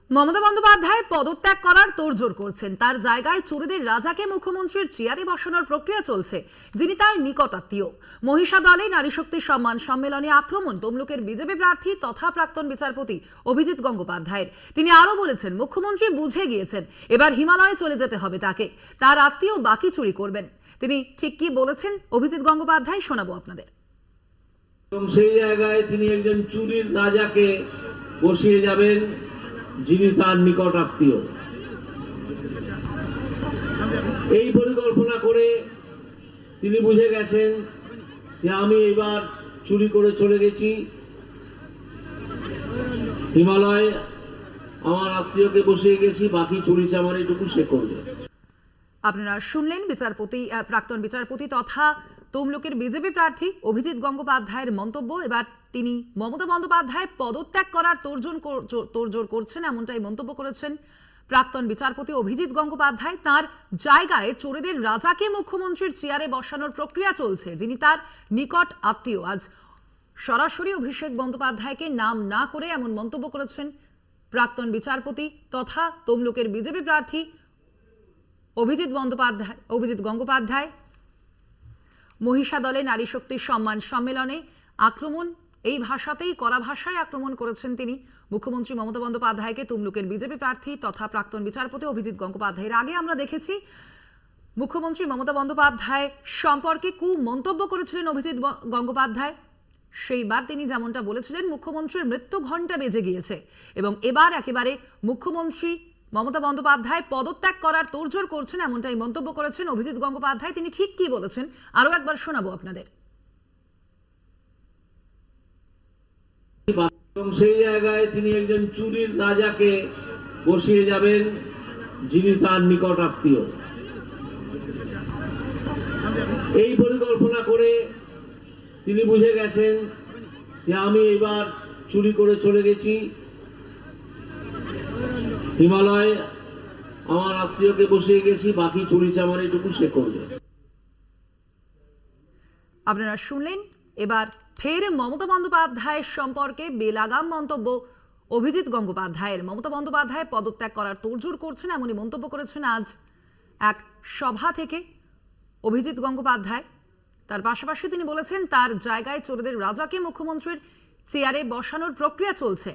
মমতা বন্দ্যোপাধ্যায় পদত্যাগ করার তোড়জোড় করছেন। তার জায়গায় চোরেদের রাজাকে মুখ্যমন্ত্রীর চেয়ারে বসানোর প্রক্রিয়া চলছে, যিনি তার নিকটাত্মীয়। মহিষা দলে নারী শক্তি সম্মান সম্মেলনে আক্রমণ তমলুকের বিজেপি প্রার্থী তথা প্রাক্তন বিচারপতি অভিজিৎ গঙ্গোপাধ্যায়ের। তিনি আরো বলেছেন, মুখ্যমন্ত্রী বুঝে গিয়েছেন এবার হিমালয়ে চলে যেতে হবে তাকে, তার আত্মীয় বাকি চুরি করবেন। তিনি ঠিক কি বলেছেন অভিজিৎ গঙ্গোপাধ্যায় শোনাবো আপনাদের। এবং সেই জায়গায় তিনি একজন চুরির রাজাকে বসিয়ে যাবেন, যিনি তার নিকট আত্মীয়। এই পরিকল্পনা করে তিনি বুঝে গেছেন যে আমি এবার চুরি করে চলে গেছি হিমালয়, আমার আত্মীয়কে বসিয়ে গেছি, বাকি চুরি চামারিটুকু সে করবে। আপনারা শুনলেন প্রাক্তন বিচারপতি তথা তমলুকের বিজেপি প্রার্থী অভিজিৎ গঙ্গোপাধ্যায়ের মন্তব্য। এবার তিনি মমতা বন্দ্যোপাধ্যায় পদত্যাগ করার তোড়জোড় করছেন, এমনটাই মন্তব্য করেছেন প্রাক্তন বিচারপতি অভিজিৎ গঙ্গোপাধ্যায়। তার জায়গায় চোরেদের রাজাকে মুখ্যমন্ত্রীর চেয়ারে বসানোর প্রক্রিয়া চলছে, যিনি তার নিকট আত্মীয়। আজ সরাসরি অভিষেক বন্দ্যোপাধ্যায়কে নাম না করে এমন মন্তব্য করেছেন প্রাক্তন বিচারপতি তথা তমলুকের বিজেপি প্রার্থী অভিজিৎ গঙ্গোপাধ্যায়। মহিষা দলে নারী শক্তির সম্মান সম্মেলনে আক্রমণ, এই ভাষাতেই কড়া ভাষায় আক্রমণ করেছেন তিনি মুখ্যমন্ত্রী মমতা বন্দ্যোপাধ্যায়কে। তমলুকের বিজেপি প্রার্থী তথা প্রাক্তন বিচারপতি অভিজিৎ গঙ্গোপাধ্যায়ের আগে আমরা দেখেছি মুখ্যমন্ত্রী মমতা বন্দ্যোপাধ্যায় সম্পর্কে মন্তব্য করেছিলেন অভিজিৎ গঙ্গোপাধ্যায়। সেইবার তিনি যেমনটা বলেছিলেন, মুখ্যমন্ত্রীর মৃত্যু ঘণ্টা বেজে গিয়েছে এবং এবার একেবারে মুখ্যমন্ত্রী মমতা বন্দ্যোপাধ্যায় পদত্যাগ করার তোড়জোড় করছেন, এমনটাই মন্তব্য করেছেন অভিজিৎ গঙ্গোপাধ্যায়। তিনি ঠিক কি বলেছেন আরো একবার শোনাবো আপনাদের। এবং সেই জায়গায় তিনি একজন চুরির রাজাকে বসিয়ে যাবেন, যিনি তার নিকট আত্মীয়। এই পরিকল্পনা করে তিনি বুঝে গেছেন যে আমি এবার চুরি করে চলে গেছি হিমালয়, আমার আত্মীয়কে বসিয়ে গেছি, বাকি চুরি চামারিটুকু সে করবে। আপনারা শুনলেন এবার ফের মমতা বন্দ্যোপাধ্যায়ের সম্পর্কে বেলাগাম মন্তব্য অভিজিৎ গঙ্গোপাধ্যায়ের। মমতা বন্দ্যোপাধ্যায় পদত্যাগ করার তোড়জোড় করছেন, এমনই মন্তব্য করেছেন আজ এক সভা থেকে অভিজিৎ গঙ্গোপাধ্যায়। তার পাশাপাশি তিনি বলেছেন তার জায়গায় চোরেদের রাজাকে মুখ্যমন্ত্রীর চেয়ারে বসানোর প্রক্রিয়া চলছে,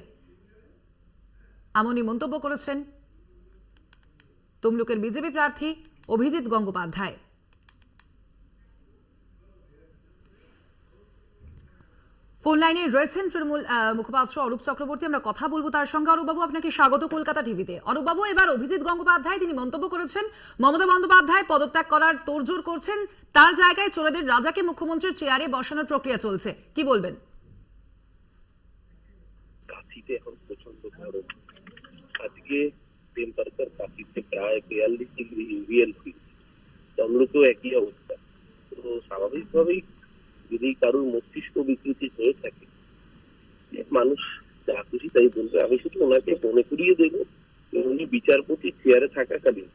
এমনই মন্তব্য করেছেন তমলুকের বিজেপি প্রার্থী অভিজিৎ গঙ্গোপাধ্যায়। ফোন লাইনে রয়েছেন তৃণমূল মুখপাত্র অরূপ চক্রবর্তী, আমরা কথা বলবো তার সঙ্গে। অরূপবাবু, আপনাকে স্বাগত কলকাতা টিভিতে। অরূপবাবু, এবার অভিজিৎ গঙ্গোপাধ্যায় তিনি মন্তব্য করেছেন মমতা বন্দ্যোপাধ্যায় পদত্যাগ করার তোড়জোড় করছেন, তার জায়গায় চোরেদের রাজাকে মুখ্যমন্ত্রীর চেয়ারে বসানোর প্রক্রিয়া চলছে, কি বলবেন? কাঁথিতে এখন প্রচন্ড গরম। আজকে টেম্পারেচার কাঁথিতে প্রায় 42 ডিগ্রি ইউভিএল ফিল, তমলুকেও একই অবস্থা। তো স্বাভাবিকভাবেই যদি কারোর মস্তিষ্ক বিকৃতি হয়ে থাকে, মানুষ যা খুশি তাই বলবে। আমি শুধু ওনাকে মনে করিয়ে দেবো, উনি বিচারপতি চেয়ারে থাকাকালীন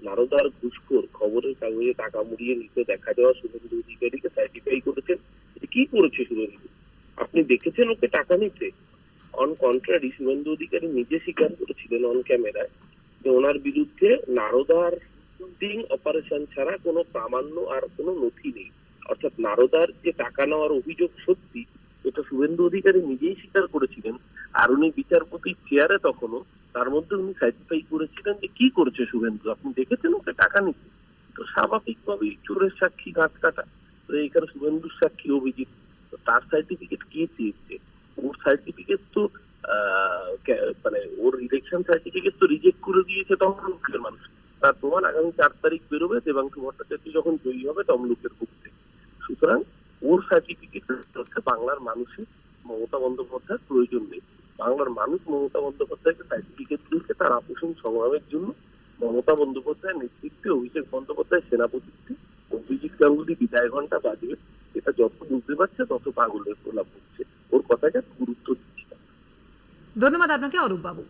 নারদার ঘুষখোর খবরের কাগজে টাকা মুড়িয়ে নিতে দেখা যাওয়া শুভেন্দু অধিকারীকে সার্টিফাই করেছেন। কি করেছে শুভেন্দু? আপনি দেখেছেন ওকে টাকা নিতে? অন কন্ট্রারি, শুভেন্দু অধিকারী নিজে স্বীকার করেছিলেন অন ক্যামেরায় যে ওনার বিরুদ্ধে নারদার স্টিং অপারেশন ছাড়া কোনো প্রামাণ্য আর কোনো নথি নেই। অর্থাৎ নারদার যে টাকা নেওয়ার অভিযোগ সত্যি, এটা শুভেন্দু অধিকারী নিজেই স্বীকার করেছিলেন। আর উনি বিচারপতির চেয়ারে তখনও তার মধ্যে উনি সার্টিফাই করেছিলেন যে কি করেছে শুভেন্দু। আপনি দেখেছেন ওকে টাকা নিতে? তো স্বাভাবিকভাবেই চোরের সাক্ষী গাছ কাটা। তো এইখানে শুভেন্দুর সাক্ষী অভিজিৎ, তার সার্টিফিকেট কে চেয়েছে? ওর সার্টিফিকেট তো মানে ওর ইলেকশন সার্টিফিকেট তো রিজেক্ট করে দিয়েছে তমলুকের মানুষ। তার প্রমাণ আগামী 4 তারিখ বেরোবে, দেবাংশু ভট্টাচার্য যখন জয়ী হবে তমলুকের পক্ষে। সুতরাং ওর সার্টিফিকেট হচ্ছে বাংলার মানুষের মমতা বন্দ্যোপাধ্যায়ের প্রয়োজন নেই। বাংলার মানুষ মমতা বন্দ্যোপাধ্যায়কে সার্টিফিকেট দিয়েছে তার আপোষণ সংগ্রামের জন্য। মমতা বন্দ্যোপাধ্যায়ের নেতৃত্বে, অভিষেক বন্দ্যোপাধ্যায় সেনাপতিত্বে অভিজিৎ গাঙ্গুলি বিদায় ঘন্টা বাজবে। এটা যত বুঝতে পারছে তত পাগলের প্রলাপ হচ্ছে। ওর কথাটা গুরুত্ব দিচ্ছে। ধন্যবাদ আপনাকে অরূপবাবু।